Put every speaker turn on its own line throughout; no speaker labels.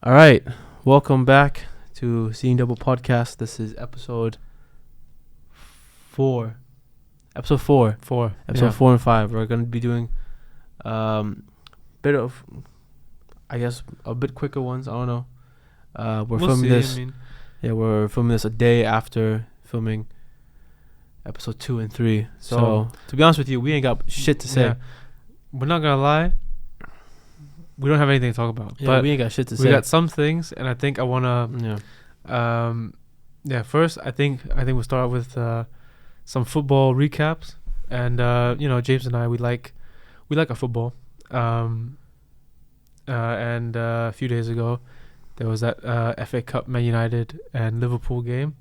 All right, welcome back to Seeing Dubbel Podcast. This is episode 4. Episode 4. Episode 4 and 5. We're going to be doing bit of, I guess, a bit quicker ones. I don't know. We're filming this. We're filming this a day after filming episode 2 and 3. So to be honest with you, we ain't got shit to say.
Yeah. We're not gonna lie. We don't have anything to talk about.
Yeah,
but
we ain't got shit to say.
we got some things, and I think I wanna. First, I think we'll start with some football recaps, and James and I we like our football. And a few days ago, there was that FA Cup Man United and Liverpool game.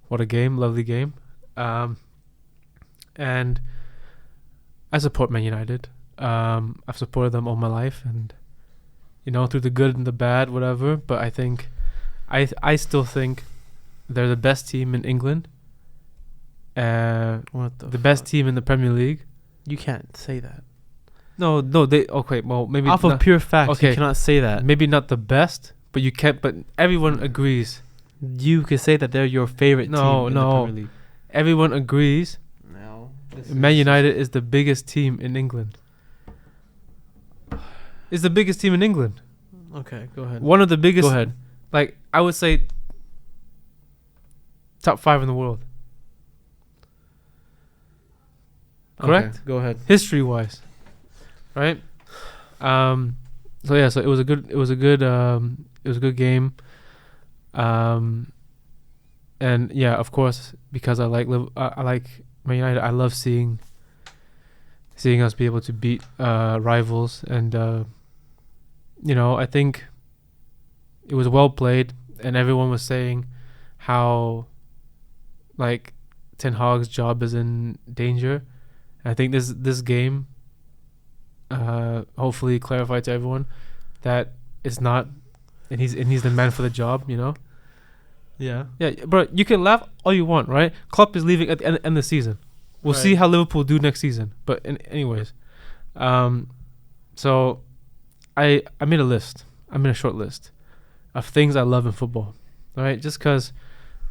What a game! Lovely game. And I support Man United. I've supported them all my life, and through the good and the bad, whatever. But I think, I still think they're the best team in England. The best team in the Premier League.
You can't say that.
No, they okay. Well, maybe
off of pure facts, you cannot say that.
Maybe not the best, but you can't. But everyone agrees.
You can say that they're your favorite team in the Premier League.
Everyone agrees.
No,
Man United is the biggest team in England. It's the biggest team in England.
Okay, go ahead.
One of the biggest.
Go ahead.
Like, I would say top 5 in the world. Correct?
Okay, go ahead.
History-wise, right? So it was a good game. And yeah, of course, because I like Man United, I love seeing us be able to beat rivals, and I think it was well played, and everyone was saying how like Ten Hag's job is in danger. And I think this game hopefully clarified to everyone that it's not, and he's the man for the job. Yeah, bro. You can laugh all you want, right? Klopp is leaving at the end of the season. We'll see how Liverpool do next season. But anyways, so I made a list. I made a short list of things I love in football. All right, just because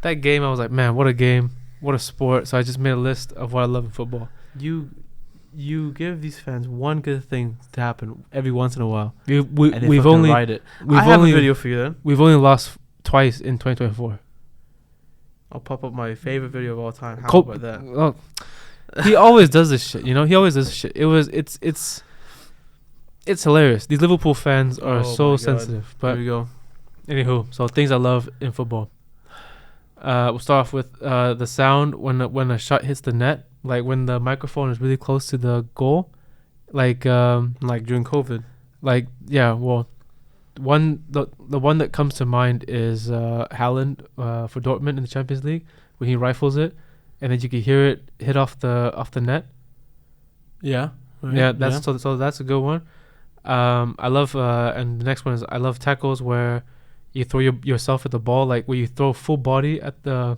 that game, I was like, man, what a game, what a sport. So I just made a list of what I love in football.
You give these fans one good thing to happen every once in a while.
We've only
ride it.
I
have a video for you then.
We've only lost twice in 2024.
I'll pop up my favorite video of all time. How about that?
He always does this shit, He always does this shit. It's hilarious. These Liverpool fans are so sensitive. But
here we go.
Anywho, so things I love in football. We'll start off with the sound when a shot hits the net, like when the microphone is really close to the goal, like
during COVID.
The one that comes to mind is Haaland for Dortmund in the Champions League when he rifles it, and then you can hear it hit off the net.
Yeah. Right.
Yeah, so that's a good one. I love and the next one is I love tackles where you throw yourself at the ball, like where you throw full body at the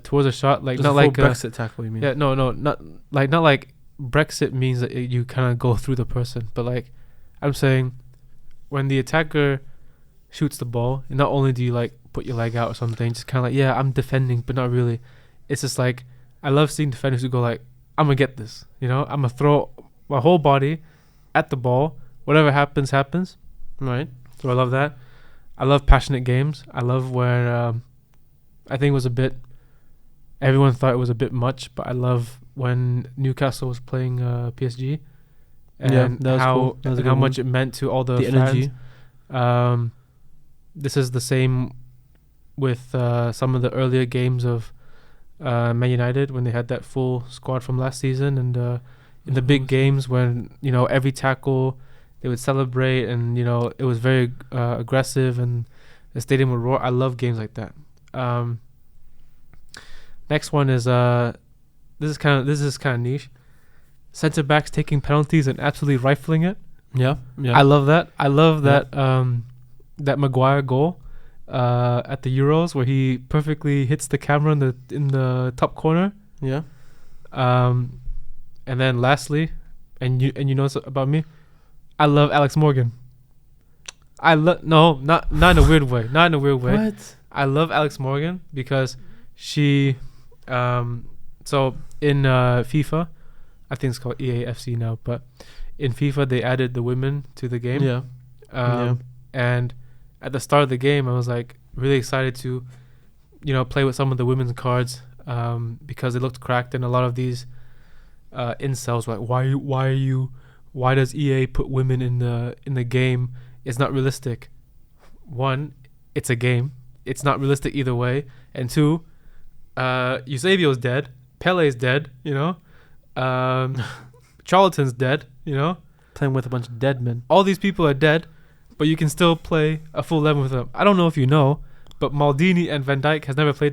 towards a shot, like not like
Brexit tackle. You mean?
Yeah, no, not like Brexit means that you kind of go through the person, but like I'm saying, when the attacker shoots the ball, and not only do you like put your leg out or something, just kind of like, I'm defending, but not really. It's just like, I love seeing defenders who go like, I'm gonna get this, I'm gonna throw my whole body at the ball. Whatever happens, right? So I love that. I love passionate games. I love where I think it was everyone thought it was a bit much, but I love when Newcastle was playing PSG. And
that was
how
cool.
how much it meant to all the fans.
Energy.
This is the same with some of the earlier games of Man United when they had that full squad from last season, and in the big games when every tackle they would celebrate, and it was very aggressive, and the stadium would roar. I love games like that. Next one is this is kind of niche. Center backs taking penalties and absolutely rifling it.
Yeah.
I love that. I love that that Maguire goal at the Euros where he perfectly hits the camera in the top corner.
Yeah.
And then lastly, and you know about me, I love Alex Morgan. not in a weird way. Not in a weird way.
What?
I love Alex Morgan because she, so in FIFA, I think it's called EAFC now, but in FIFA they added the women to the game.
Yeah.
And at the start of the game, I was like really excited to, play with some of the women's cards, because they looked cracked, and a lot of these incels were like, why does EA put women in the game? It's not realistic. One, it's a game. It's not realistic either way. And two, Eusebio's dead. Pele's dead, Charlton's dead,
Playing with a bunch of dead men.
All these people are dead, but you can still play a full 11 with them. I don't know if you know, but Maldini and Van Dijk has never played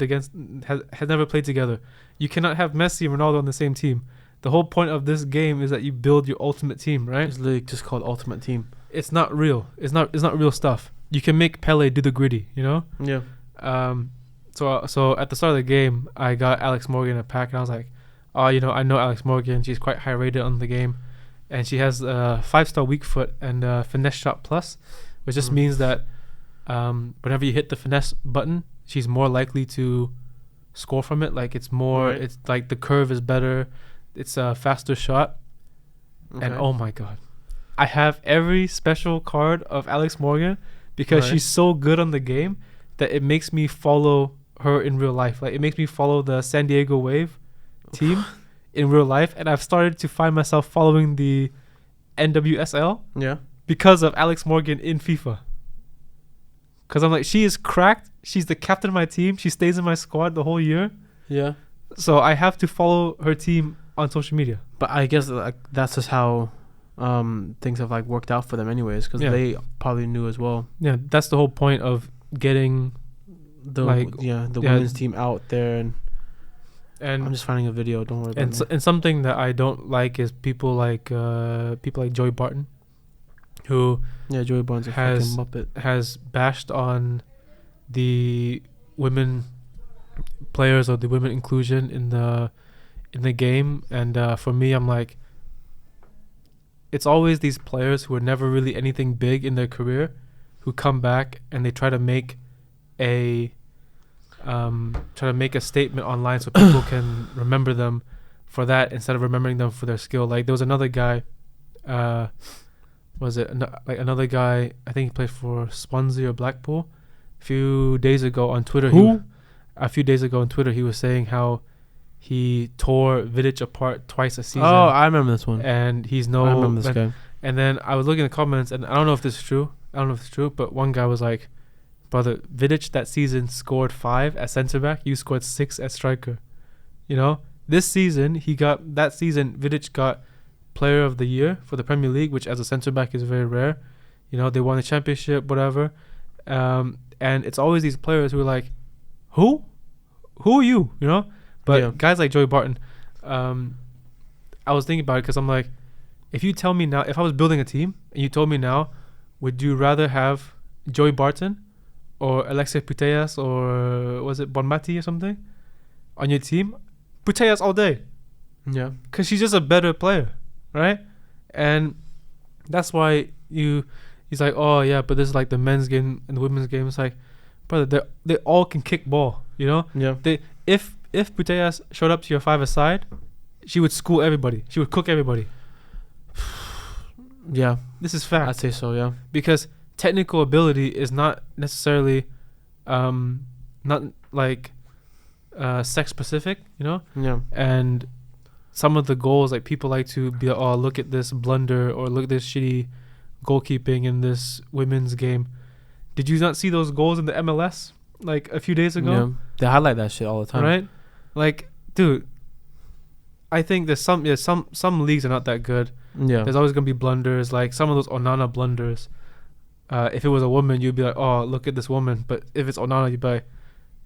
together. You cannot have Messi and Ronaldo on the same team. The whole point of this game is that you build your ultimate team, right?
It's literally just called Ultimate Team.
It's not real. It's not real stuff. You can make Pele do the gritty,
Yeah.
So at the start of the game, I got Alex Morgan a pack, and I was like, oh, I know Alex Morgan. She's quite high rated on the game, and she has 5-star weak foot and finesse shot plus, which just means that whenever you hit the finesse button, she's more likely to score from it. Like it's more,
Right.
It's like the curve is better. It's a faster shot.
Okay.
And oh my God, I have every special card of Alex Morgan because
Right.
she's so good on the game that it makes me follow her in real life. Like it makes me follow the San Diego Wave team in real life, and I've started to find myself following the NWSL
Yeah.
because of Alex Morgan in FIFA. Because I'm like, she is cracked. She's the captain of my team. She stays in my squad the whole year.
Yeah.
So I have to follow her team on social media.
But I guess that's just how things have worked out for them anyways, because
Yeah.
they probably knew as well.
Yeah, that's the whole point of getting
The
yeah.
women's team out there, and I'm
and
just finding a video. Don't worry about it.
and something that I don't like is people like Joey Barton, who
Yeah, Joey Barnes a
has-
fucking muppet.
has bashed on the women players or the women inclusion in the game, and for me, I'm like, it's always these players who are never really anything big in their career who come back and they try to make a statement online so people can remember them for that instead of remembering them for their skill. Like there was another guy, another guy, I think he played for Swansea or Blackpool. A few days ago on Twitter, he was saying how he tore Vidic apart twice a season.
Oh, I remember this one.
And he's
I remember this
and,
guy.
and then I was looking at the comments, and I don't know if this is true. But one guy was like, brother, Vidic that season scored 5 at centre back. You scored 6 at striker. This season Vidic got player of the year for the Premier League, which as a centre back is very rare. They won the championship, whatever. And it's always these players who are like, who are you? But
Yeah.
guys like Joey Barton, I was thinking about it because I'm like, if you tell me now, if I was building a team and you told me now, would you rather have Joey Barton or Alexia Putellas or was it Bonmati or something on your team? Putellas all day.
Yeah.
Because she's just a better player, right? And that's why he's like, oh yeah, but this is like the men's game and the women's game. It's like, brother, they all can kick ball,
Yeah.
If Putellas showed up to your 5-a-side, she would school everybody. She would cook everybody.
Yeah.
This is fact.
I'd say so, yeah.
Because technical ability is not necessarily not like sex specific,
Yeah.
and some of the goals, like people like to be like, oh, look at this blunder or look at this shitty goalkeeping in this women's game. Did you not see those goals in the MLS like a few days ago?
Yeah. They highlight that shit all the time.
Right? Like, dude, I think there's some leagues are not that good.
Yeah.
There's always gonna be blunders, like some of those Onana blunders. If it was a woman, you'd be like, oh, look at this woman. But if it's Onana, you'd be like,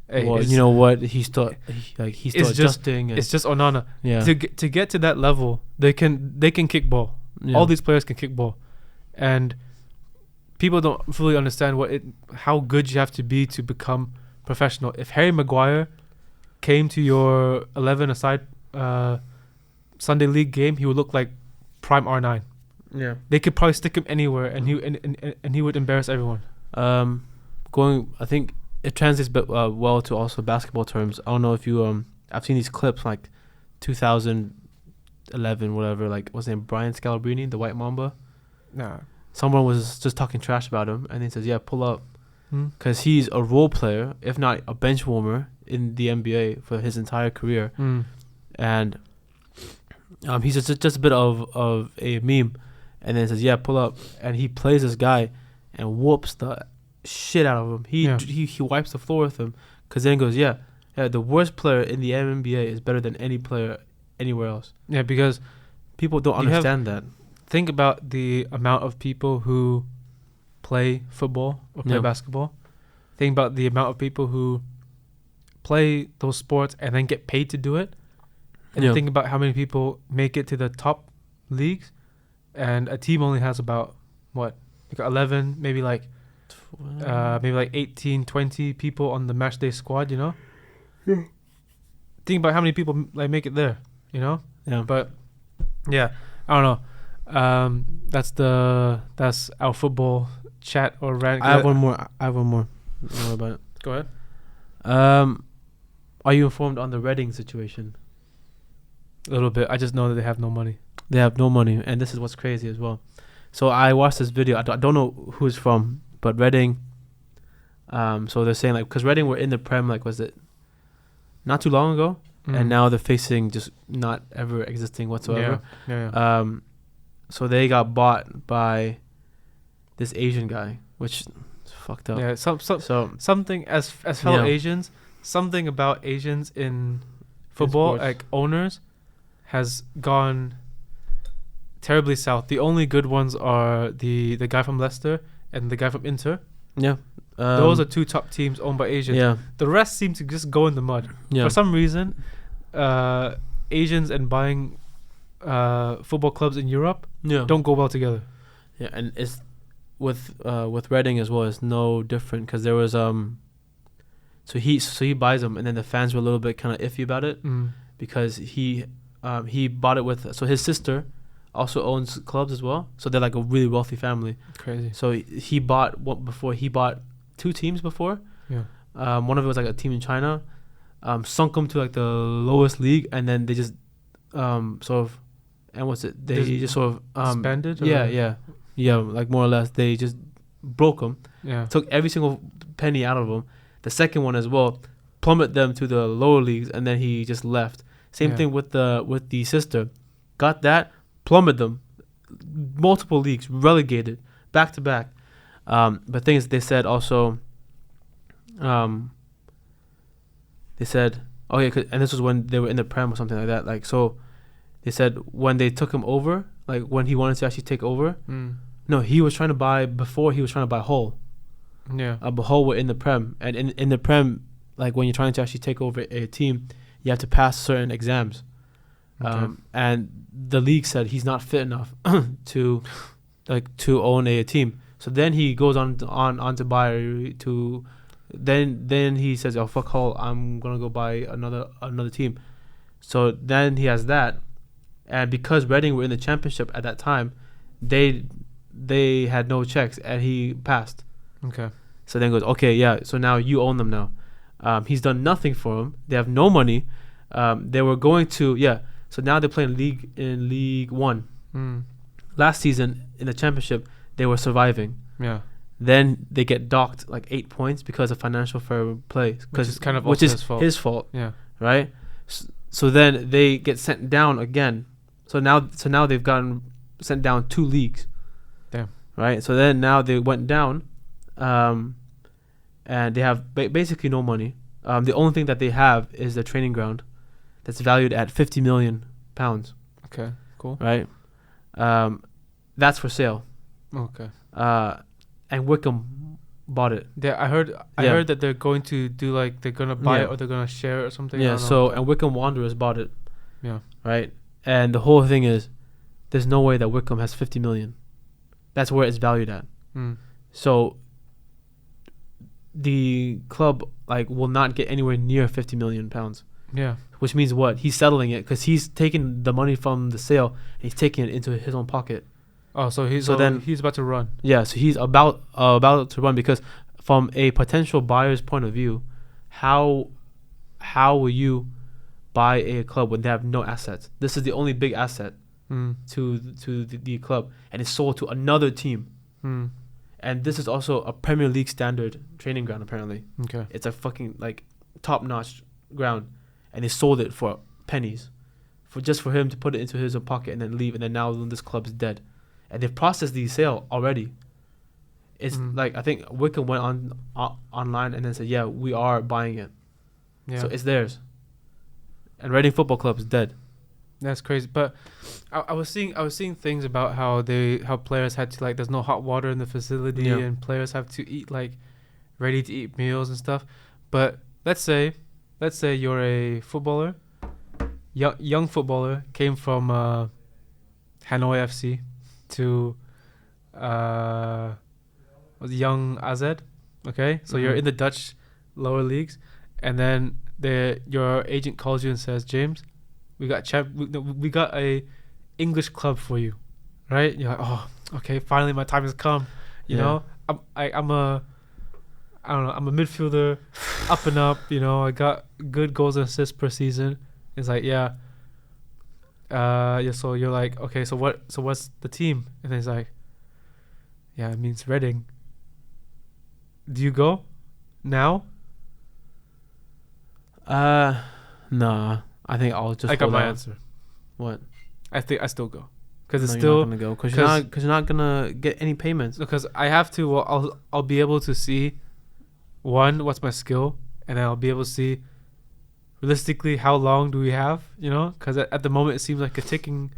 hey,
Well, you know what? He's still adjusting.
it's just Onana.
Yeah.
To get to that level, they can kick ball.
Yeah.
All these players can kick ball, and people don't fully understand how good you have to be to become professional. If Harry Maguire came to your 11-a-side Sunday league game, he would look like prime R9.
Yeah.
They could probably stick him anywhere, and he would embarrass everyone.
I think it translates well to also basketball terms. I don't know if you I've seen these clips like 2011 whatever, like what's his name, Brian Scalabrine, the White Mamba.
Nah.
Someone was just talking trash about him, and he says, "Yeah, pull up,"
Hmm?
because he's a role player, if not a bench warmer in the NBA for his entire career, and he's just a bit of a meme, and then says, "Yeah, pull up," and he plays this guy, and whoops the shit out of him. He wipes the floor with him, because then goes, yeah, the worst player in the NBA is better than any player anywhere else.
Yeah, because
people don't understand that.
Think about the amount of people who play football or play basketball. Think about the amount of people who play those sports and then get paid to do it. And think about how many people make it to the top leagues, and a team only has about, what, like 11, maybe like 18, 20 people on the match day squad, you know?
Yeah.
Think about how many people like make it there, you know?
Yeah.
But yeah, I don't know. That's our football chat or rant.
I have one more. Don't worry about it.
Go ahead.
Are you informed on the Reading situation?
A little bit. I just know that they have no money.
They have no money, and this is what's crazy as well. So I watched this video. I don't know who it's from, but Reading. So they're saying, like, because Reading were in the Prem, like, was it not too long ago, and now they're facing just not ever existing whatsoever.
Yeah.
So they got bought by this Asian guy, which is fucked up.
Yeah. Something as fellow Asians, something about Asians in football, like owners, has gone terribly south. The only good ones are the guy from Leicester and the guy from Inter.
Yeah.
Those are two top teams owned by Asians.
Yeah.
The rest seem to just go in the mud.
Yeah.
For some reason, Asians and buying football clubs in Europe don't go well together.
Yeah, and it's with Reading as well. It's no different, because there was so he buys them, and then the fans were a little bit kind of iffy about it, because he bought it with, so his sister also owns clubs as well, so they're like a really wealthy family.
Crazy.
So he bought two teams before. Yeah. One of it was like a team in China, sunk them to like the lowest league, and then they just sort of, and what's it? They just sort of
disbanded.
Yeah, like more or less. They just broke them.
Yeah.
Took every single penny out of them. The second one as well, plummeted them to the lower leagues, and then he just left. Same thing with the sister. Got that, plummeted them, multiple leagues, relegated, back to back. But thing is, they said also, and this was when they were in the Prem or something like that. Like, so they said when they took him over, like when he wanted to actually take over, no, he was trying to buy Hull.
Yeah.
But Hull were in the Prem, and in the Prem, like when you're trying to actually take over a team, you have to pass certain exams. Okay. And the league said he's not fit enough to own a team. So then he goes on to buy to, then he says, "Oh, fuck Hull, I'm gonna go buy another team." So then he has that, and because Reading were in the championship at that time, they had no checks, and he passed.
Okay.
So then goes, okay, yeah. So now you own them now. He's done nothing for them. They have no money. They were going to So now they're playing League One. Last season in the championship, they were surviving.
Yeah.
Then they get docked like 8 points because of financial fair play,
which is kind of
his fault.
Yeah.
Right. So then they get sent down again. So now they've gotten sent down 2 leagues.
Damn.
Right. So then now they went down, and they have basically no money. The only thing that they have is the training ground, that's valued at £50 million.
Okay. Cool.
Right. That's for sale.
Okay.
And Wickham bought it.
Yeah, I heard that they're going to do, like, they're gonna buy it or they're gonna share it or something.
Yeah. So and Wickham Wanderers bought it.
Yeah.
Right. And the whole thing is, there's no way that Wickham has 50 million. That's where it's valued at. So the club will not get anywhere near £50 million.
Yeah.
Which means what? He's settling it because he's taking the money from the sale and he's taking it into his own pocket.
Oh, so he's about to run.
Yeah, so he's about to run, because from a potential buyer's point of view, how will you buy a club when they have no assets? This is the only big asset to the club, and it's sold to another team. And this is also a Premier League standard training ground, apparently.
Okay.
It's a fucking like top-notch ground, and they sold it for pennies, for him to put it into his own pocket and then leave, and then now this club's dead. And they've processed the sale already. It's like, I think Wickham went online and then said, yeah, we are buying it.
Yeah.
So it's theirs. And Reading Football Club is dead.
That's crazy. But I was seeing things about how players had to, like, there's no hot water in the facility, and players have to eat like ready to eat meals and stuff. But let's say you're a footballer, young footballer, came from Hanoi FC to Young AZ. Okay, so you're in the Dutch lower leagues, and then your agent calls you and says, James, we got a English club for you, right? You're like, oh, okay, finally my time has come. You know, I'm a midfielder, up and up. You know, I got good goals and assists per season. It's like, so you're like, okay, so what's the team? And then he's like, yeah, it means Reading. Do you go now?
Nah. I think I'll just.
I got my answer.
What?
I think I still go, because it's
still.
You're
not gonna go because you're not gonna get any payments.
Because I have to. Well, I'll be able to see, one, what's my skill, and then I'll be able to see, realistically, how long do we have? You know, because at the moment it seems like a ticking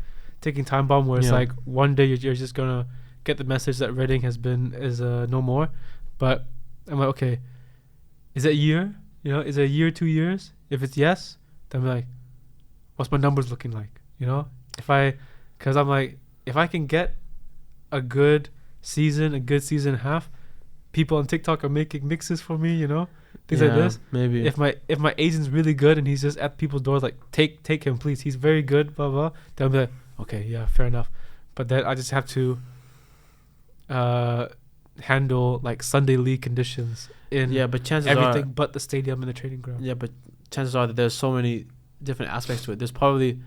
time bomb, where it's like one day you're just gonna get the message that Reading is no more. But I'm like, okay, is it a year? You know, is it a year, 2 years? If it's yes, then I'm like, what's my numbers looking like? You know, because I'm like, if I can get a good season and a half, people on TikTok are making mixes for me, you know, things like this.
Maybe
if my agent's really good and he's just at people's doors like, take him please, he's very good, blah blah, then I'll be like, okay, yeah, fair enough. But then I just have to handle like Sunday league conditions in
but chances
everything
are,
but the stadium and the training ground.
Yeah, but chances are that there's so many different aspects to it. There's probably,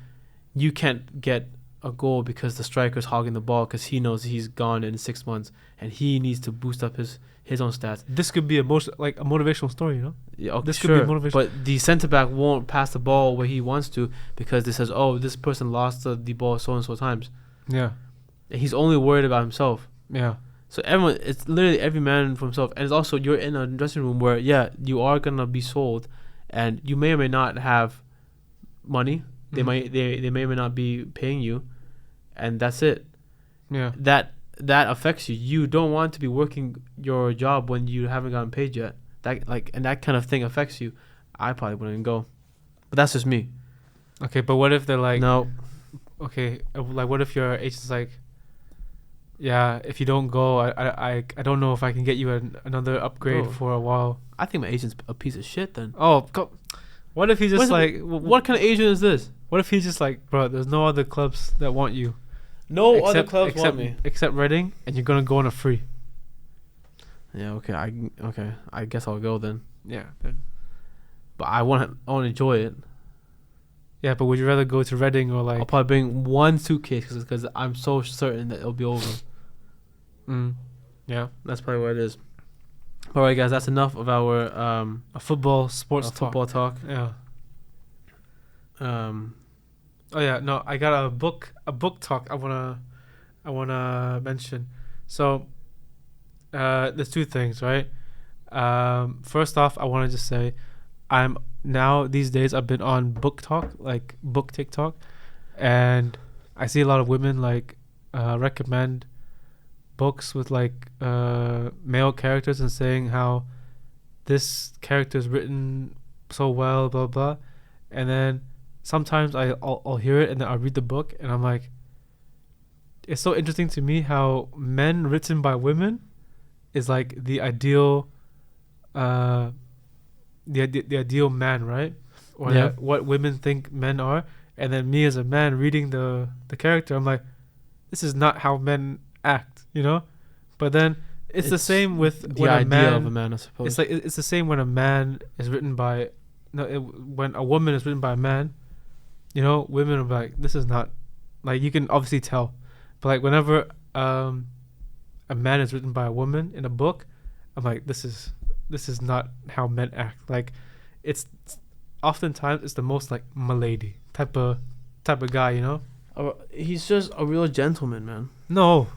you can't get a goal because the striker's hogging the ball because he knows he's gone in 6 months and he needs to boost up his own stats.
This could be a motivational story, you know?
Yeah, okay,
this
sure,
could be motivational.
But the centre back won't pass the ball where he wants to because it says, oh, this person lost the ball so and so times.
Yeah.
And he's only worried about himself.
Yeah.
So it's literally every man for himself. And it's also, you're in a dressing room where, you are going to be sold and you may or may not have money. They may or may not be paying you, and that's it.
Yeah.
That affects you. You don't want to be working your job when you haven't gotten paid yet. And that kind of thing affects you. I probably wouldn't go. But that's just me.
Okay, but what if they're like,
no.
Okay, like what if your agent's like, yeah, if you don't go, I don't know if I can get you another upgrade for a while.
I think my agent's a piece of shit then.
Oh, what if he's just
what kind of agent is this?
What if he's just like, bro, there's no other clubs that want you.
No other clubs want me.
Except Reading, and you're going to go on a free.
Yeah, okay. I guess I'll go then.
Yeah.
But I want to enjoy it.
Yeah, but would you rather go to Reading or like...
I'll probably bring one suitcase because I'm so certain that it'll be over.
Yeah.
That's probably what it is. All right, guys, that's enough of our
a football sports talk.
Football talk.
Yeah. Oh yeah, no, I got a book talk I wanna mention. So there's two things, right? First off, I want to just say these days I've been on book talk, like book TikTok, and I see a lot of women like recommend books with like male characters and saying how this character is written so well, blah blah, and then sometimes I'll hear it and then I'll read the book and I'm like, it's so interesting to me how men written by women is like the ideal the ideal man, right? Or what women think men are, and then me as a man reading the character, I'm like, this is not how men act, you know. But then it's the same with
the idea of a man, I suppose.
It's the same when a man is written by, when a woman is written by a man, you know, women are like, this is not, like, you can obviously tell, but like whenever a man is written by a woman in a book, I'm like, this is not how men act. Like, it's oftentimes it's the most like milady type of guy, you know.
He's just a real gentleman, man.
No,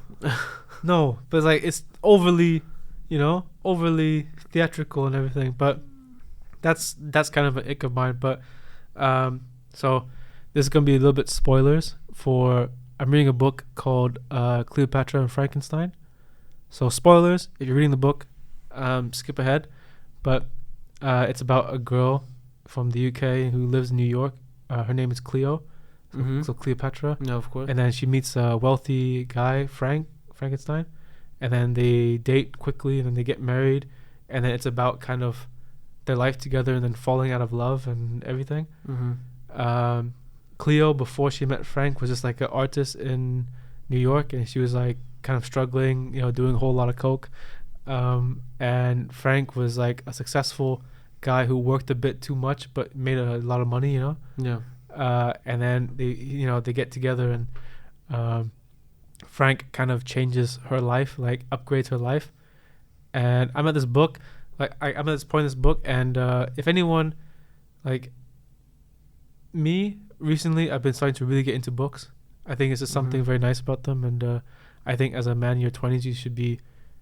no, but like it's overly, you know, overly theatrical and everything. But that's kind of an ick of mine. But so this is gonna be a little bit spoilers for. I'm reading a book called Cleopatra and Frankenstein. So spoilers if you're reading the book, skip ahead. But it's about a girl from the UK who lives in New York. Her name is Cleo. So Cleopatra.
No, of course.
And then she meets a wealthy guy, Frankenstein, and then they date quickly, and then they get married, and then it's about kind of their life together, and then falling out of love and everything. Cleo, before she met Frank, was just like an artist in New York, and she was like kind of struggling, you know, doing a whole lot of coke. And Frank was like a successful guy who worked a bit too much but made a lot of money, you know.
Yeah.
And then they get together, and Frank kind of changes her life, like upgrades her life. And I'm at this book, like I'm at this point in this book, and if anyone, like me, recently I've been starting to really get into books. I think it's just something very nice about them, and I think as a man in your 20s, you should be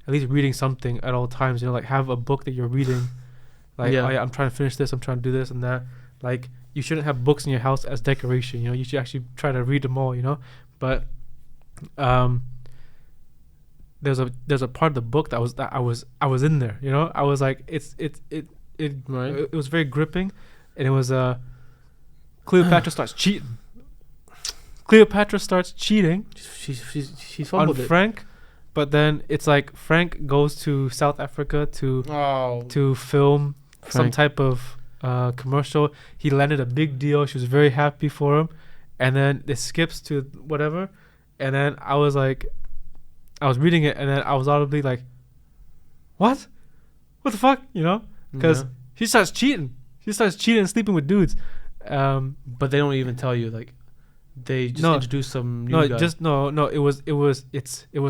at least reading something at all times. You know, like have a book that you're reading. Like, oh yeah, I'm trying to finish this, I'm trying to do this and that. Like, you shouldn't have books in your house as decoration, you know. You should actually try to read them all, you know. But there's a part of the book that I was in there, you know. I was like, it was very gripping, and it was Cleopatra starts cheating. Cleopatra starts cheating.
She's
on Frank, but then it's like Frank goes to South Africa to film some type of commercial. He landed a big deal. She was very happy for him, and then it skips to whatever, and then I was reading it, and then I was audibly like, what the fuck, you know, because she starts cheating and sleeping with dudes,
but they don't even tell you, like, they just introduce some new guy.
It was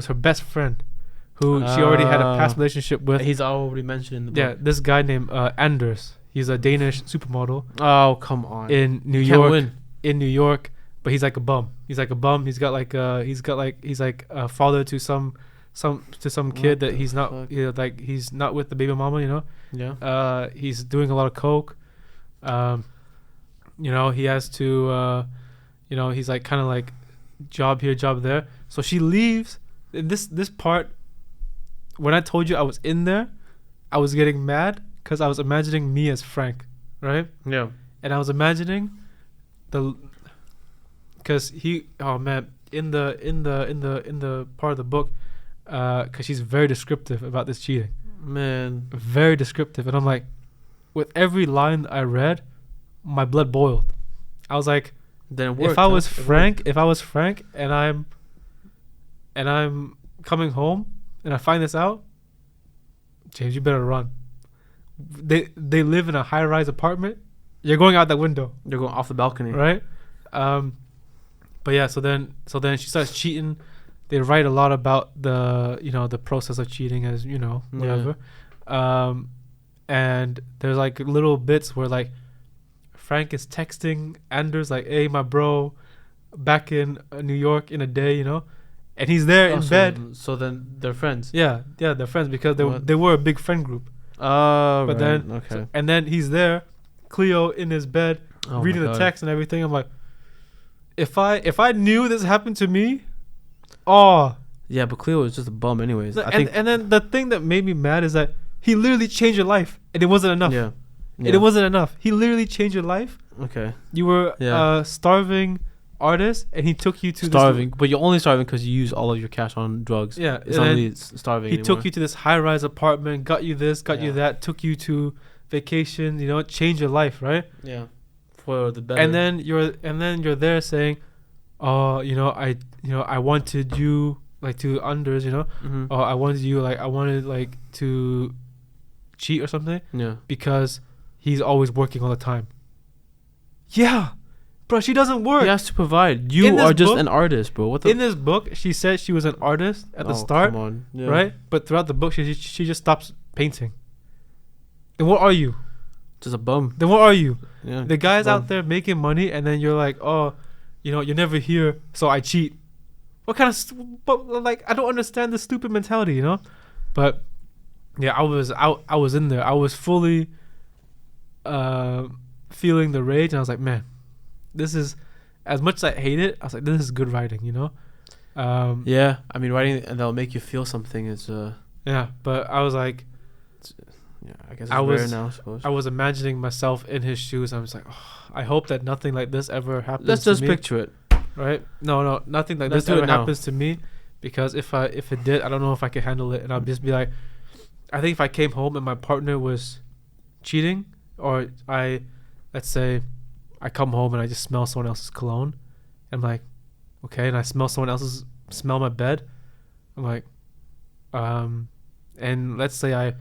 her best friend who she already had a past relationship with.
He's already mentioned in the book.
Yeah, this guy named Anders. He's a Danish supermodel.
Oh, come on.
In New York, but he's like a bum. He's like he's like a father to some kid that he's not, you know, like he's not with the baby mama, you know.
Yeah.
He's doing a lot of coke. You know, he has to you know, he's like kind of like job here, job there. So she leaves. In this part, when I told you I was in there, I was getting mad because I was imagining me as Frank, right?
Yeah.
And I was imagining because he, oh man, in the part of the book, because she's very descriptive about this cheating.
Man,
very descriptive, and I'm like, with every line I read, my blood boiled. I was like,
then it worked,
if I was Frank and I'm coming home and I find this out, James, you better run. They live in a high-rise apartment. You're going out that window.
You're going off the balcony,
right? But yeah, so then she starts cheating. They write a lot about the process of cheating, as you know, whatever. Yeah. And there's like little bits where like Frank is texting Anders like, "Hey, my bro, back in New York in a day," you know, and he's there in bed.
So then they're friends.
Yeah, they're friends because they were a big friend group.
Oh,
but
right.
then
okay.
And then he's there, Cleo in his bed, reading the text and everything. I'm like, if I knew this happened to me,
yeah, but Cleo was just a bum anyways.
And then the thing that made me mad is that he literally changed your life, and it wasn't enough.
Yeah.
It wasn't enough. He literally changed your life.
Okay.
You were a starving artist, and he took you to
starving. But you're only starving because you use all of your cash on drugs.
Yeah.
It's only starving.
He took you to this high-rise apartment, got you this, got you that, took you to vacation. You know, changed your life, right?
Yeah. For the better.
And then you're there saying, I wanted you like to unders,
Mm-hmm.
or I wanted like to cheat or something
Yeah.
because he's always working all the time. Yeah, bro, she doesn't work.
He has to provide.
In
You
this
are just
book-
an artist, bro. What the?
In this book, she said she was an artist at the start,
Come on. Yeah.
right? But throughout the book, she just stops painting. Then what are you?
Just a bum.
Then what are you?
Yeah.
The guy's
bum.
out there making money, and then you're like, oh, you're never here, so I cheat. What kind of? But like, I don't understand the stupid mentality, But yeah, I was in there. I was fully feeling the rage, and I was like, man, this is, as much as I hate it, I was like, this is good writing,
Yeah, I mean, writing and that'll make you feel something is
Yeah, but I was like,
yeah, I guess it's
I
rare
was-
now, I suppose.
I was imagining myself in his shoes. I was like, oh, I hope that nothing like this ever happens.
Let's
to
just
me.
picture it.
Right? No, nothing like
Let's
this
do it
ever
now.
happens to me, because if it did, I don't know if I could handle it, and I'll just be like, I think if I came home and my partner was cheating, or let's say, I come home and I just smell someone else's cologne, I'm like, okay, and I smell my bed, I'm like, and let's say I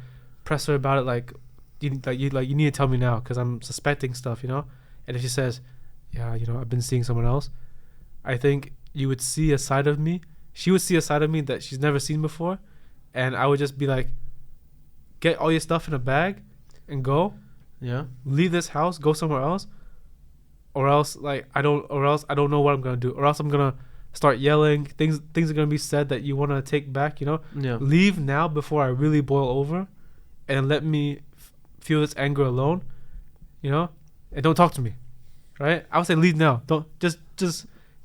press her about it, like, you need to tell me now because I'm suspecting stuff, and if she says, yeah, I've been seeing someone else, I think you would see a side of me. She would see a side of me that she's never seen before, and I would just be like, get all your stuff in a bag and go.
Yeah.
Leave this house, go somewhere else, or else I don't know what I'm gonna do, or else I'm gonna start yelling. Things are gonna be said that you want to take back.
Yeah.
Leave now before I really boil over, and let me feel this anger alone. And don't talk to me, right? I would say leave now. Don't just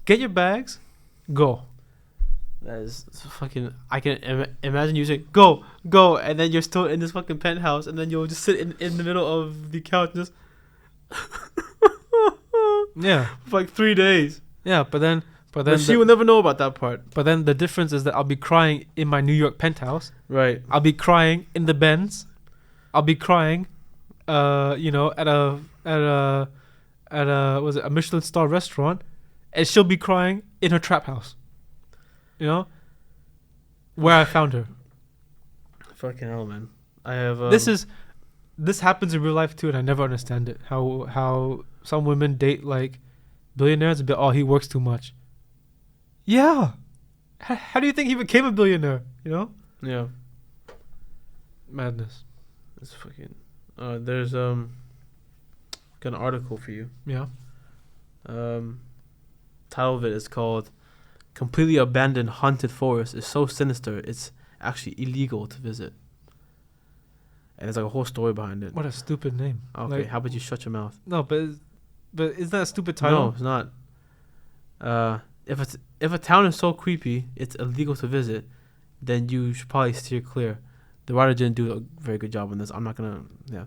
get your bags, go.
That is fucking. I can imagine you saying go, and then you're still in this fucking penthouse, and then you'll just sit in the middle of the couch and just
Yeah,
for like 3 days.
yeah, but then
She will never know about that part.
But then the difference is that I'll be crying in my New York penthouse.
Right.
I'll be crying in the Benz. I'll be crying, at a was it a Michelin star restaurant, and she'll be crying in her trap house. Where I found her.
Fucking hell, man. I have.
This happens in real life too, and I never understand it. How some women date like billionaires and be, oh, he works too much. Yeah. How do you think he became a billionaire?
Yeah.
Madness.
It's fucking. There's got an article for you.
Yeah.
Title of it is called "Completely Abandoned Haunted Forest is so sinister it's actually illegal to visit." And there's like a whole story behind it.
What a stupid name.
Okay,
Like,
how about you shut your mouth?
no, but isn't that a stupid title?
No, it's not. If a town is so creepy it's illegal to visit, then you should probably steer clear. The writer didn't do a very good job on this. I'm not gonna. Yeah.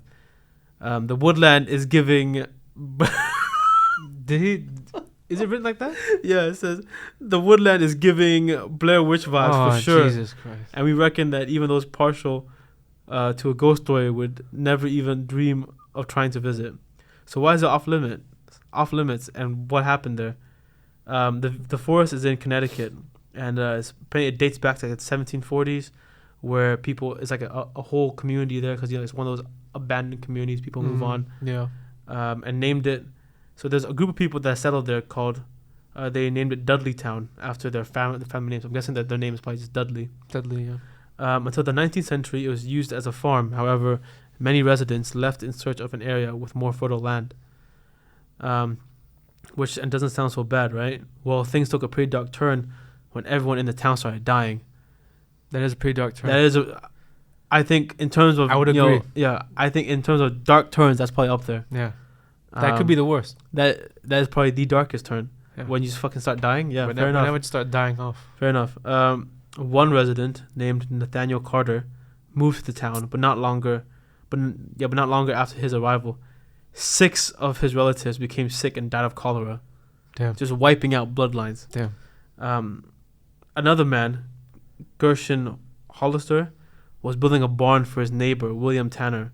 The woodland is giving.
Did he? Is it written like that?
Yeah, it says the woodland is giving Blair Witch vibes for sure.
Jesus Christ.
And we reckon that even those partial to a ghost story would never even dream of trying to visit. So why is it off limits? And what happened there? The forest is in Connecticut, and it dates back to the 1740s, where it's like a whole community there because it's one of those abandoned communities. People move on.
Yeah.
And named it. So there's a group of people that settled there called. They named it Dudleytown after the family names. I'm guessing that their name is probably just Dudley.
Dudley, yeah.
Until the 19th century, it was used as a farm. However, many residents left in search of an area with more fertile land. Which doesn't sound so bad, right? Well, things took a pretty dark turn when everyone in the town started dying.
That is a pretty dark turn.
That is, I think, in terms of
I would agree.
I think in terms of dark turns, that's probably up there.
Yeah. That could be the worst.
That is probably the darkest turn.
Yeah.
When you just fucking start dying. Yeah,
when
fair enough.
I would start dying off.
Fair enough. One resident named Nathaniel Carter moved to the town, but not longer after his arrival. 6 of his relatives became sick and died of cholera.
Damn.
Just wiping out bloodlines.
Damn.
Another man, Gershon Hollister, was building a barn for his neighbor, William Tanner,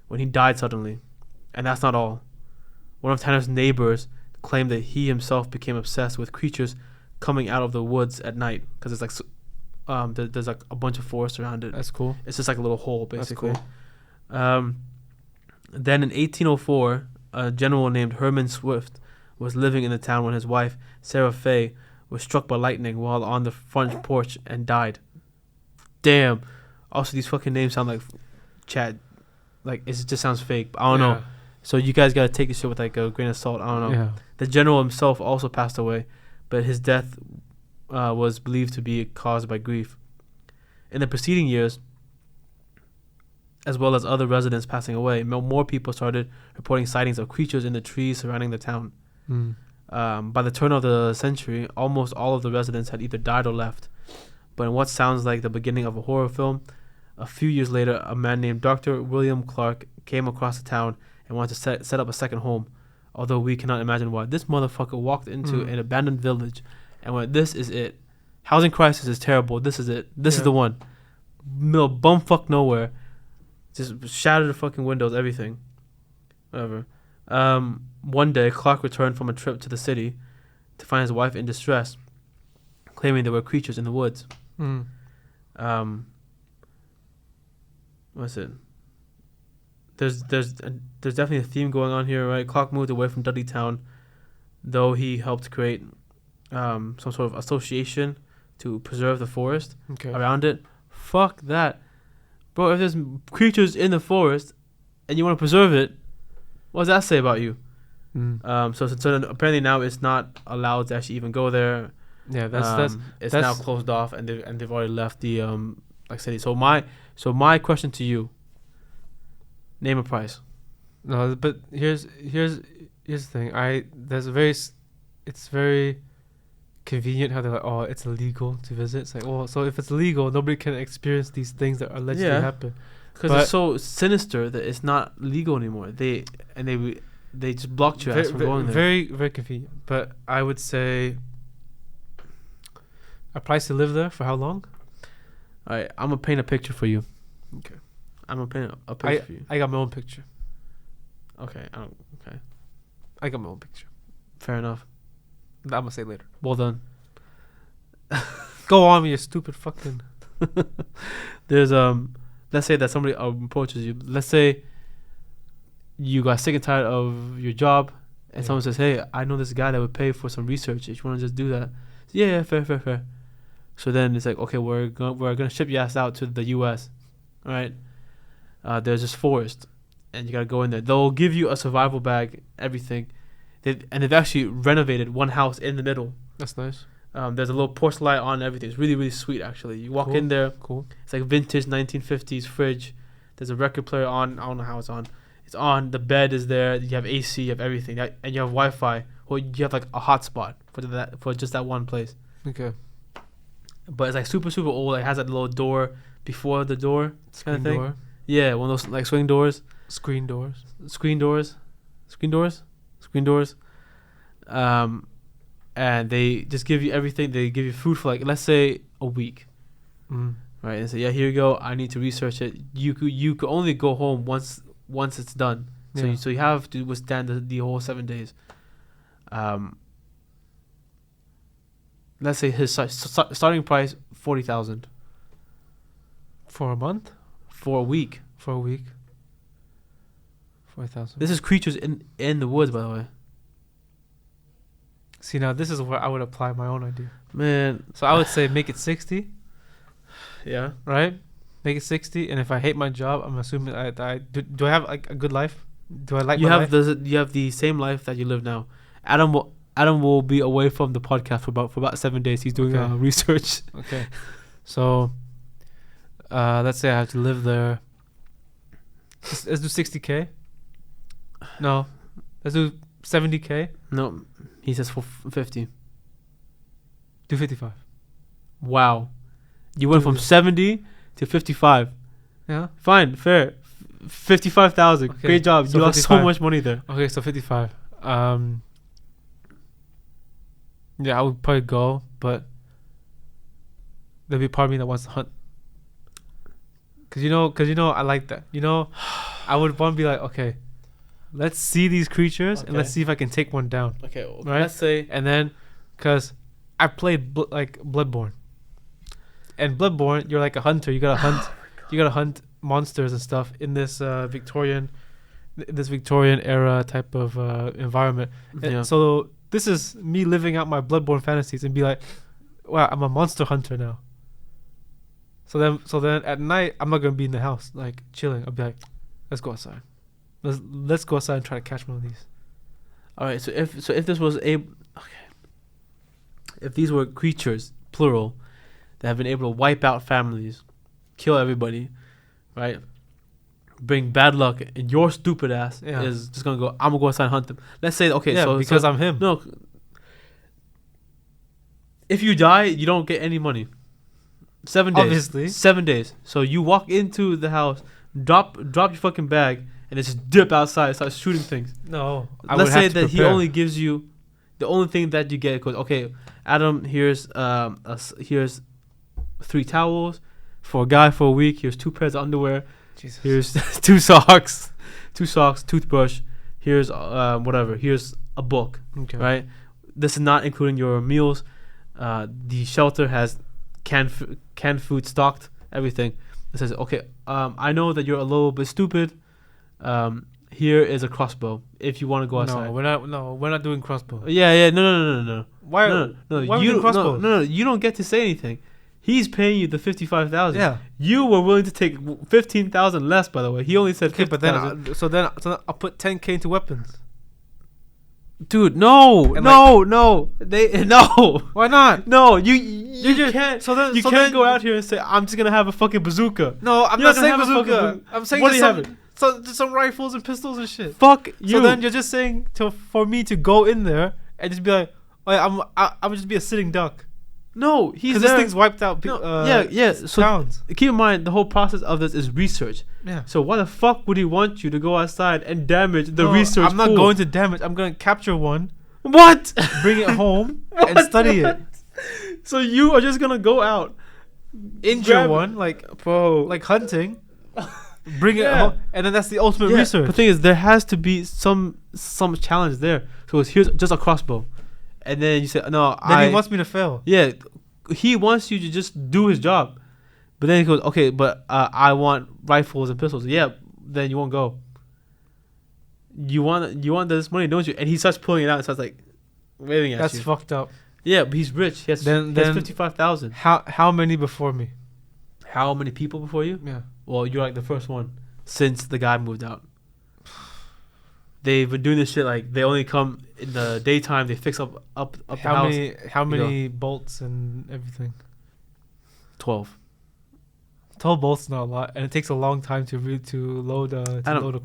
when he died suddenly. And that's not all. One of Tanner's neighbors claimed that he himself became obsessed with creatures coming out of the woods at night because it's like there's like a bunch of forest around it.
That's cool.
It's just like a little hole basically.
That's cool.
Then in 1804, a general named Herman Swift was living in the town when his wife Sarah Fay was struck by lightning while on the front porch and died. Damn. Also, these fucking names sound like Chad. Like, it just sounds fake. I don't know. So you guys gotta take this shit with like a grain of salt. I don't know.
Yeah.
The general himself also passed away, but his death was believed to be caused by grief. In the preceding years, as well as other residents passing away, more people started reporting sightings of creatures in the trees surrounding the town. By the turn of the century, almost all of the residents had either died or left. But in what sounds like the beginning of a horror film, a few years later, a man named Dr. William Clark came across the town and wanted to set up a second home, although we cannot imagine why. This motherfucker walked into an abandoned village and went, this is it. Housing crisis is terrible. This is it. This is the one. Middle bumfuck nowhere. Just shattered the fucking windows, everything. Whatever. One day, Clark returned from a trip to the city to find his wife in distress, claiming there were creatures in the woods. What's it? There's definitely a theme going on here, right? Clark moved away from Dudleytown, though he helped create some sort of association to preserve the forest around it. Fuck that. Bro, if there's creatures in the forest and you want to preserve it, what does that say about you? So apparently now it's not allowed to actually even go there.
Yeah,
that's now closed off, and they've already left the like city. So my question to you: name a price.
No, but here's the thing. It's very convenient how they're like, oh, it's illegal to visit. It's like, oh, so if it's illegal, nobody can experience these things that allegedly happen.
Because it's so sinister that it's not legal anymore. They just blocked your ass from going there.
Very, very convenient. But I would say a price to live there for how long?
All right, I'm gonna paint a picture for you.
Okay.
I'm gonna paint a picture for you.
I got my own picture.
Okay.
I got my own picture.
Fair enough.
I'm gonna say later.
Well done.
Go on with your stupid fucking.
There's let's say that somebody approaches you. Let's say you got sick and tired of your job, and someone says, "Hey, I know this guy that would pay for some research. If you want to just do that." Yeah, fair. So then it's like, okay, we're gonna ship your ass out to the U.S. All right. There's this forest, and you gotta go in there. They'll give you a survival bag, everything. They've actually renovated one house in the middle.
That's nice.
There's a little porch light on, everything. It's really, really sweet, actually. You walk in there.
Cool.
It's like vintage 1950s fridge. There's a record player on. I don't know how it's on. It's on. The bed is there. You have AC. You have everything. And you have Wi-Fi. Or you have like a hotspot for just that one place.
Okay.
But it's like super, super old. It has that little door before the door kind of thing.
Door.
Yeah, one of those like swing doors.
Screen doors.
And they just give you everything. They give you food for like, let's say, a week. Right, and say, yeah, here you go. I need to research it. You could only go home once it's done. So you have to withstand the whole 7 days. Let's say his starting price 40,000
for a month.
For a week.
4,000.
This is creatures in the woods, by the way.
See, now this is where I would apply my own idea.
Man.
So I would say make it 60.
Yeah.
Right? Make it 60. And if I hate my job, I'm assuming do I have like a good life? Do I like my life?
You have the same life that you live now. Adam will be away from the podcast for about 7 days. He's doing research.
Okay. So let's say I have to live there. Let's do 60K. No. Let's do 70K.
No. He says for 50.
Do 55.
Wow. You went from 70 to 55.
Yeah.
Fine. Fair. 55,000. Okay. Great job. So you lost so much money there.
Okay, so 55. Yeah, I would probably go, but there'll be part of me that wants to hunt. Cause you know, I like that. You know, I would want to be like, okay, let's see these creatures and let's see if I can take one down.
Okay, well,
right?
let's say,
and then, cause I played Bloodborne, and Bloodborne, you're like a hunter. You gotta hunt, you gotta hunt monsters and stuff in this Victorian era type of environment.
Yeah.
So this is me living out my Bloodborne fantasies and be like, wow, I'm a monster hunter now. So then at night I'm not gonna be in the house like chilling. I'll be like, let's go outside. Let's go outside and try to catch one of these.
All right. So if this was if these were creatures plural that have been able to wipe out families, kill everybody, right? Bring bad luck, and your stupid ass is just gonna go. I'm gonna go outside and hunt them. Let's say
because I'm him.
No. If you die, you don't get any money. 7 days.
Obviously.
7 days. So you walk into the house, drop your fucking bag, and just dip outside, start shooting things.
No.
Let's say that he only gives you, the only thing that you get goes, okay, Adam, here's 3 towels for a guy for a week. Here's 2 pairs of underwear.
Jesus.
Here's 2 socks, toothbrush. Here's whatever. Here's a book.
Okay.
Right. This is not including your meals. The shelter has canned food stocked. Everything. It says, okay. I know that you're a little bit stupid. Here is a crossbow. If you want to go outside.
We're not doing crossbow.
Yeah. No.
Why?
No.
Why you crossbow?
No. You don't get to say anything. He's paying you the 55,000.
Yeah.
You were willing to take 15,000 less, by the way. He only said 50,000.
But then I'll put 10K into weapons.
Dude, no.
Why not?
No, you can't.
You
can't go out here and say I'm just gonna have a fucking bazooka.
No, I'm
You're
not saying
gonna have a
bazooka. I'm saying
what do you have?
just some rifles and pistols and shit.
Fuck you.
So then you're just saying for me to go in there and just be like, oh yeah, I would just be a sitting duck.
No, he's
because this thing's wiped out.
So
towns.
Keep in mind, the whole process of this is research.
Yeah.
So why the fuck would he want you to go outside and damage the research?
I'm not going to damage. I'm going to capture one.
What?
Bring it home and study it.
So you are just gonna go out,
injure one, like hunting. Bring it home, and then that's the ultimate research.
The thing is, there has to be some challenge there. So here's just a crossbow. And then you say, no,
then he wants me to fail.
Yeah, he wants you to just do his job. But then he goes, okay, but I want rifles and pistols. Yeah, then you won't go. You want this money, don't you? And he starts pulling it out and starts like waving at you.
That's fucked up.
Yeah, but he's rich. He has 55,000.
How many before me?
How many people before you?
Yeah.
Well, you're like the first one since the guy moved out. They've been doing this shit like they only come in the daytime. They fix up the house.
How many bolts and everything?
12.
12 bolts is not a lot, and it takes a long time to load.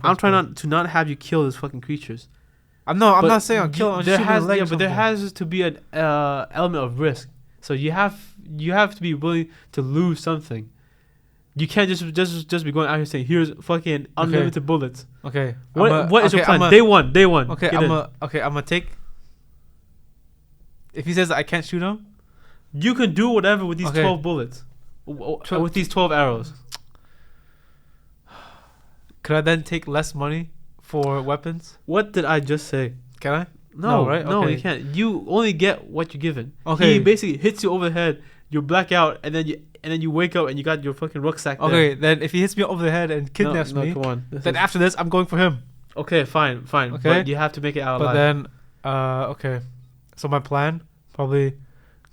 I'm trying not have you kill these fucking creatures.
I'm not saying I'll kill. I'm just
but there has to be an element of risk. So you have to be willing to lose something. You can't just be going out here saying here's fucking unlimited bullets.
Okay.
What is your plan? Day one.
Okay, I'm gonna take. If he says that I can't shoot him,
you can do whatever with these 12 bullets. With these 12 arrows.
Could I then take less money for weapons?
What did I just say?
Can I?
No,
right?
No,
okay.
You can't. You only get what you're given.
Okay.
He basically hits you over the head. You black out, and then you wake up and you got your fucking rucksack.
Okay, then if he hits me over the head and kidnaps me,
come on.
Then after this, I'm going for him.
Okay, fine.
Okay,
but you have to make it out alive.
But then, okay. So my plan probably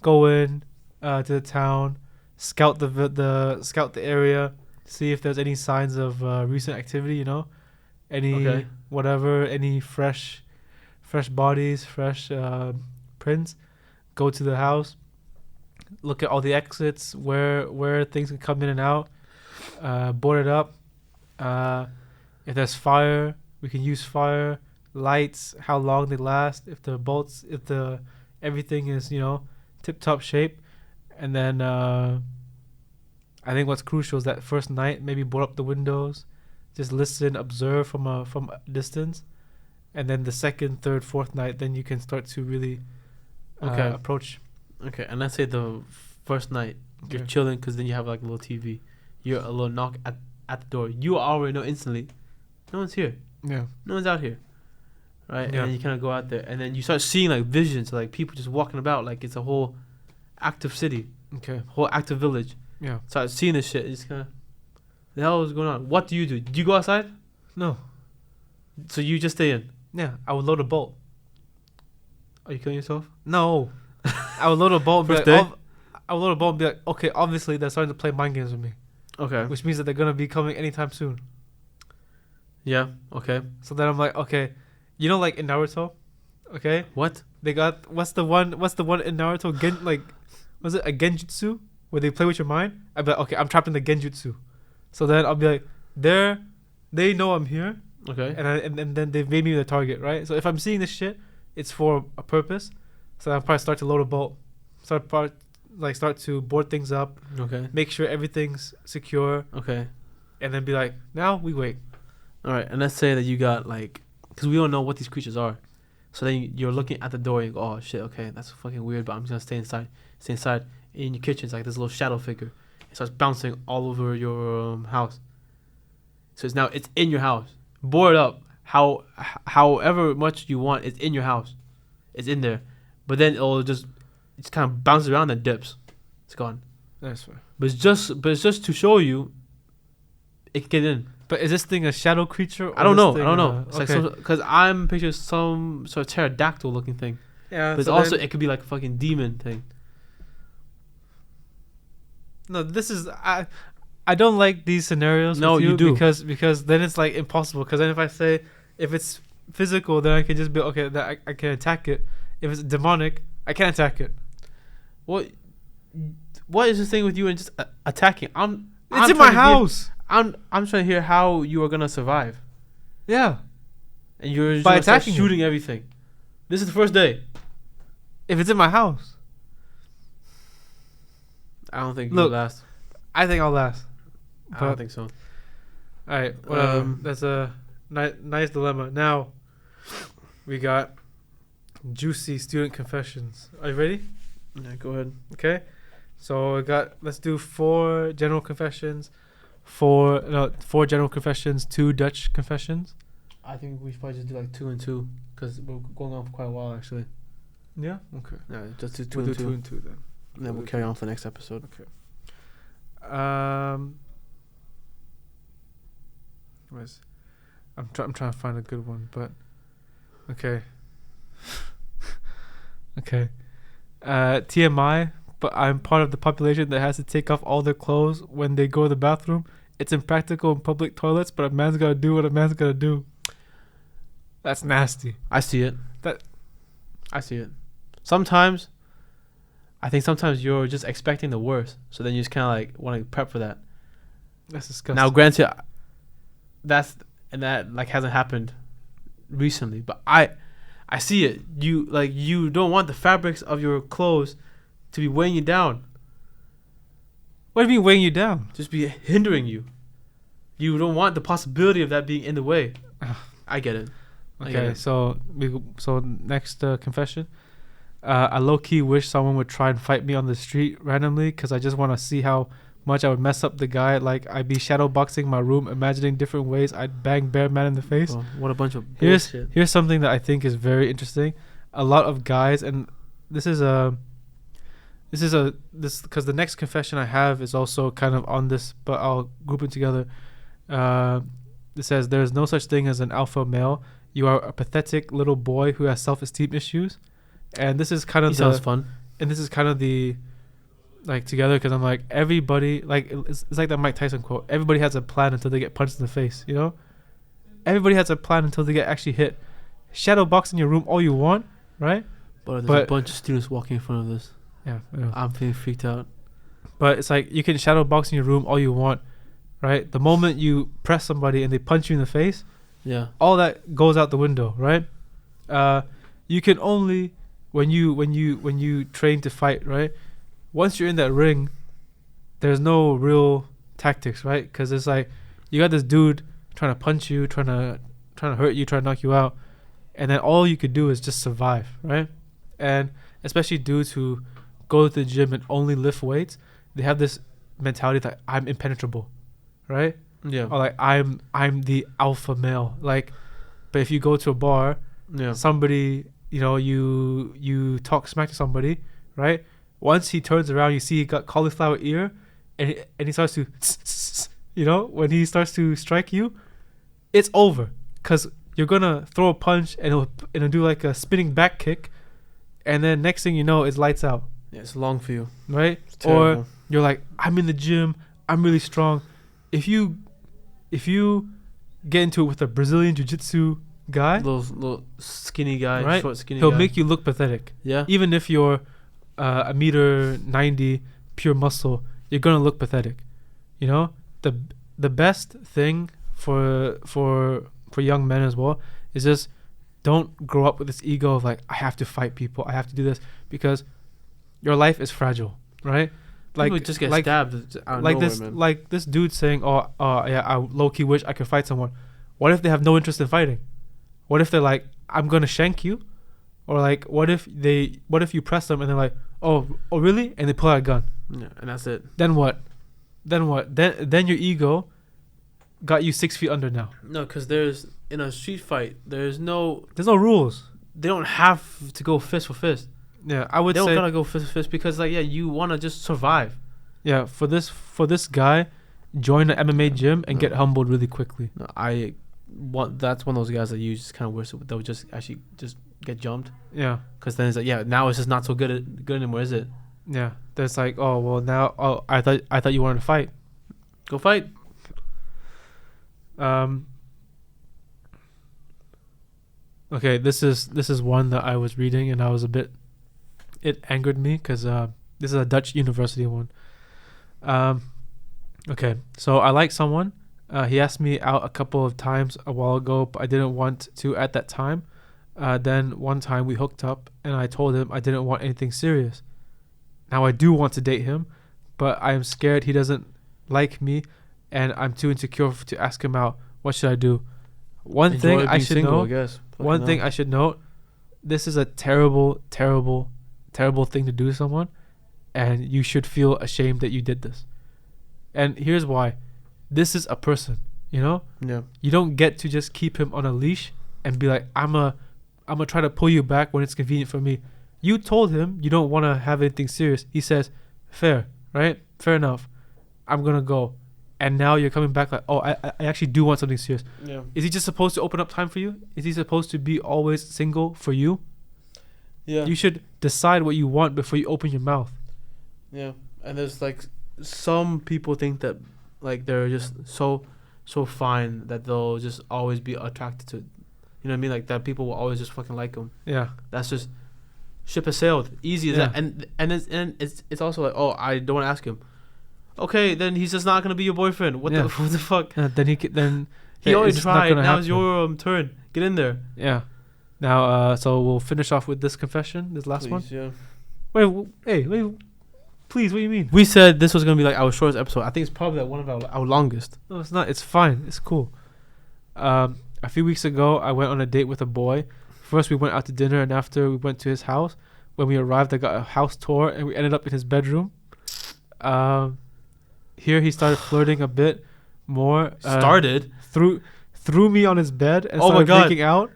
go in to the town, scout the area, see if there's any signs of recent activity. You know, any fresh bodies, fresh prints. Go to the house. Look at all the exits, where things can come in and out. Board it up. If there's fire, we can use fire. Lights, how long they last. If everything is tip top shape, and then I think what's crucial is that first night maybe board up the windows, just listen, observe from a distance, and then the second, third, fourth night, then you can start to really approach.
Okay, and let's say the first night you're chilling because then you have like a little TV. You're a little knock at the door. You already know instantly. No one's here.
Yeah.
No one's out here. right?
Yeah.
And then you kind of go out there, and then you start seeing like visions, like people just walking about, like it's a whole active city,
Okay.
whole active village.
Yeah.
Start seeing this shit. It's kind of, the hell is going on? What do you do? Do you go outside?
No.
So you just stay in?
Yeah. I would load a bolt.
Are you killing yourself?
No. I would load a bolt and be
First
like,
day?
I would load a bolt and be like, okay, obviously they're starting to play mind games with me,
Okay.
which means that they're gonna be coming anytime soon.
Yeah. Okay.
So then I'm like, okay, you know, like in Naruto, okay,
What?
they got what's the one in Naruto? Was it a genjutsu where they play with your mind? I'd be like, okay, I'm trapped in the genjutsu. So then I'll be like, they know I'm here,
Okay.
and then they've made me the target, right? So if I'm seeing this shit, it's for a purpose. So I'll probably start to load a bolt, start to board things up,
Okay.
make sure everything's secure,
Okay.
and then be like, now we wait.
All right. And let's say that you got like, because we don't know what these creatures are. So then you're looking at the door and you go, oh shit, okay, that's fucking weird, but I'm just gonna stay inside. Stay inside. In your kitchen, it's like this little shadow figure. It starts bouncing all over your house. So it's in your house. Board up however much you want, it's in your house. It's in there. But then it's kind of bounces around and dips. It's gone.
That's fair.
But it's just to show you it can get in.
But is this thing a shadow creature? Or
I don't know.
this
I don't
thing,
know. It's
okay.
like because I'm picturing some sort of pterodactyl looking thing.
Yeah.
But it's
so
also
then-
it could be like a fucking demon thing.
no. This is I don't like these scenarios.
No,
with
you do.
because then it's like impossible. Because then if it's physical, then I can just be okay. That I can attack it. If it's demonic, I can't attack it.
What is this thing with you and just attacking?
It's
I'm
in my
trying to
house.
I'm trying to hear how you are gonna survive,
Yeah.
and you're just
By
gonna start
attacking it.
shooting everything. This is the first day.
If it's in my house,
I don't think
Look,
you'll last.
I think I'll last.
I don't
but-
think so.
All right. Whatever. That's a nice dilemma. Now we got juicy student confessions. Are you ready?
Yeah, go ahead.
Okay. So let's do 4 general confessions, 4 general confessions, 2 Dutch confessions.
I think we should probably just do like 2 and 2 because we're going on for quite a while actually.
Yeah. Okay.
Yeah, just do 2
We'll
and
do
2.
2 and 2 then.
And then we'll carry on for the next episode.
I'm trying to find a good one, but okay. Okay. TMI, but I'm part of the population that has to take off all their clothes when they go to the bathroom. It's impractical in public toilets, but a man's gotta do what a man's gotta do. That's nasty.
I see it.
That-
I see it. Sometimes, I think sometimes you're just expecting the worst, so then you just kind of like want to prep for that.
That's disgusting.
Now, granted, that like hasn't happened recently, but I see it. You don't want the fabrics of your clothes to be weighing you down,
What do you mean weighing you down?
just be hindering you. You don't want the possibility of that being in the way. I get it. I get
Okay,
it.
so next confession. I low key wish someone would try and fight me on the street randomly because I just want to see how much I would mess up the guy. Like I'd be shadow boxing my room, imagining different ways I'd bang Bear Man in the face.
Oh, what a bunch of bullshit.
Here's something that I think is very interesting. A lot of guys, and this because the next confession I have is also kind of on this, but I'll group it together. It says there's no such thing as an alpha male. You are a pathetic little boy who has self-esteem issues, and this is kind of
Sounds fun.
and this is kind of the like together because I'm like everybody like it's like that Mike Tyson quote. Everybody has a plan until they get punched in the face. You know, everybody has a plan until they get actually hit. Shadow box in your room all you want, right?
But there's a
But-
bunch of students walking in front of this.
Yeah. I know.
I'm feeling freaked out.
But it's like you can shadow box in your room all you want, right? The moment you press somebody and they punch you in the face,
Yeah.
all that goes out the window, right? You can only when you train to fight, right? Once you're in that ring, there's no real tactics, right? Because it's like you got this dude trying to punch you, trying to hurt you, trying to knock you out, and then all you could do is just survive, right? And especially dudes who go to the gym and only lift weights, they have this mentality that I'm impenetrable, right?
Yeah.
Or like I'm the alpha male. Like, but if you go to a bar somebody, you talk smack to somebody, right? Once he turns around, you see he got cauliflower ear, and he starts to, when he starts to strike you, it's over, because you're gonna throw a punch and it'll do like a spinning back kick, and then next thing you know, it's lights out.
Yeah, it's long for you,
right? Or you're like, I'm in the gym, I'm really strong. If you get into it with a Brazilian jiu-jitsu guy,
little skinny guy,
right?
Short skinny
he'll
guy.
make you look pathetic.
Yeah.
Even if you're a meter 90 pure muscle, you're gonna look pathetic. The best thing for young men as well is just don't grow up with this ego of like, I have to fight people, I have to do this, because your life is fragile, right? Like
people just get stabbed out of
like
nowhere,
this
man.
like this dude saying, yeah, I low-key wish I could fight someone. What if they have no interest in fighting? What if they're like, I'm gonna shank you? Or like, what if you press them and they're like, oh really? And they pull out a gun.
Yeah, and that's it.
Then what? Then your ego got you 6 feet under now.
No, because in a street fight, there's no
rules.
They don't have to go fist for fist.
Yeah, I would say
they don't gotta go fist for fist, because you want to just survive.
Yeah, for this guy, join an MMA gym and get humbled really quickly.
No, that's one of those guys that you just kind of wish that would just actually just get jumped.
Yeah,
because then it's like, now it's just not so good anymore, is it?
Yeah, there's like, oh well, now I thought you wanted to fight.
Go fight.
Okay, this is one that I was reading and I was it angered me because this is a Dutch university one. Okay, so I like someone. He asked me out a couple of times a while ago, but I didn't want to at that time. Then one time we hooked up and I told him I didn't want anything serious. Now I do want to date him, but I am scared he doesn't like me and I'm too insecure to ask him out. What should I do? One thing I should note, this is a terrible, terrible, terrible thing to do to someone, and you should feel ashamed that you did this. And here's why. This is a person,
Yeah.
You don't get to just keep him on a leash and be like, I'm gonna try to pull you back when it's convenient for me. You told him you don't want to have anything serious. He says, fair, right? Fair enough. I'm gonna go. And now you're coming back like, oh, I actually do want something serious.
Yeah.
Is he just supposed to open up time for you? Is he supposed to be always single for you?
Yeah.
You should decide what you want before you open your mouth.
Yeah. And there's some people think that they're just so fine that they'll just always be attracted to, you know what I mean? Like that people will always just fucking like them.
Yeah.
That's just ship has sailed. Easy as that. And it's also like, oh, I don't want to ask him. Okay, then he's just not gonna be your boyfriend. What the fuck?
Then
he already tried. Now it's your turn. Get in there.
Yeah. Now, so we'll finish off with this confession. This last one.
Yeah.
Wait. Please, what do you mean?
We said this was gonna be our shortest episode. I think it's probably one of our longest.
No, it's not. It's fine. It's cool. A few weeks ago, I went on a date with a boy. First, we went out to dinner, and after we went to his house. When we arrived, I got a house tour, and we ended up in his bedroom. Here he started flirting a bit more. Threw me on his bed and started making out.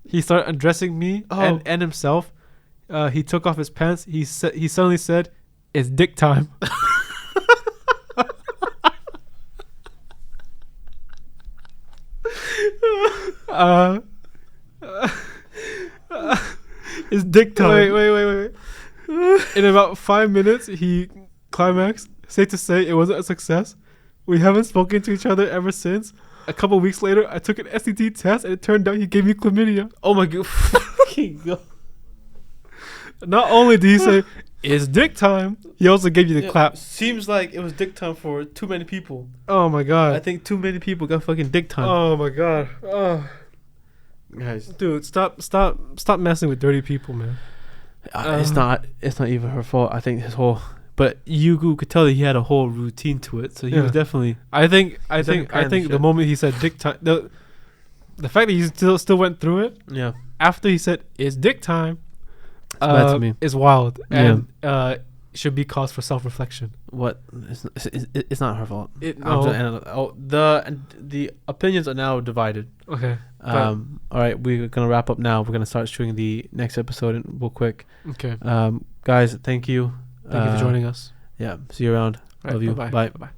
He started undressing me and himself. He took off his pants. He suddenly said, "It's dick time." It's dick time. Wait. In about 5 minutes, he climaxed. Safe to say, it wasn't a success. We haven't spoken to each other ever since. A couple weeks later, I took an STD test, and it turned out he gave me chlamydia.
Oh my god! Fucking god!
Not only did he say it's dick time, he also gave you the clap.
Seems like it was dick time for too many people.
Oh my god!
I think too many people got fucking dick time.
Oh my god! Oh.
Guys,
dude, stop messing with dirty people, man.
It's not even her fault. I think his whole. But you could tell that he had a whole routine to it, so he was definitely.
I think the moment he said dick time, the fact that he still went through it.
Yeah.
After he said it's dick time,
bad to me.
is wild. And should be cause for self-reflection.
What? It's not her fault.
No.
The opinions are now divided.
Okay.
All right, we're gonna wrap up now. We're gonna start shooting the next episode real quick.
Okay.
Guys, thank you.
Thank you for joining us.
Yeah. See you around.
Right,
Love you.
bye-bye.
Bye.
Bye-bye.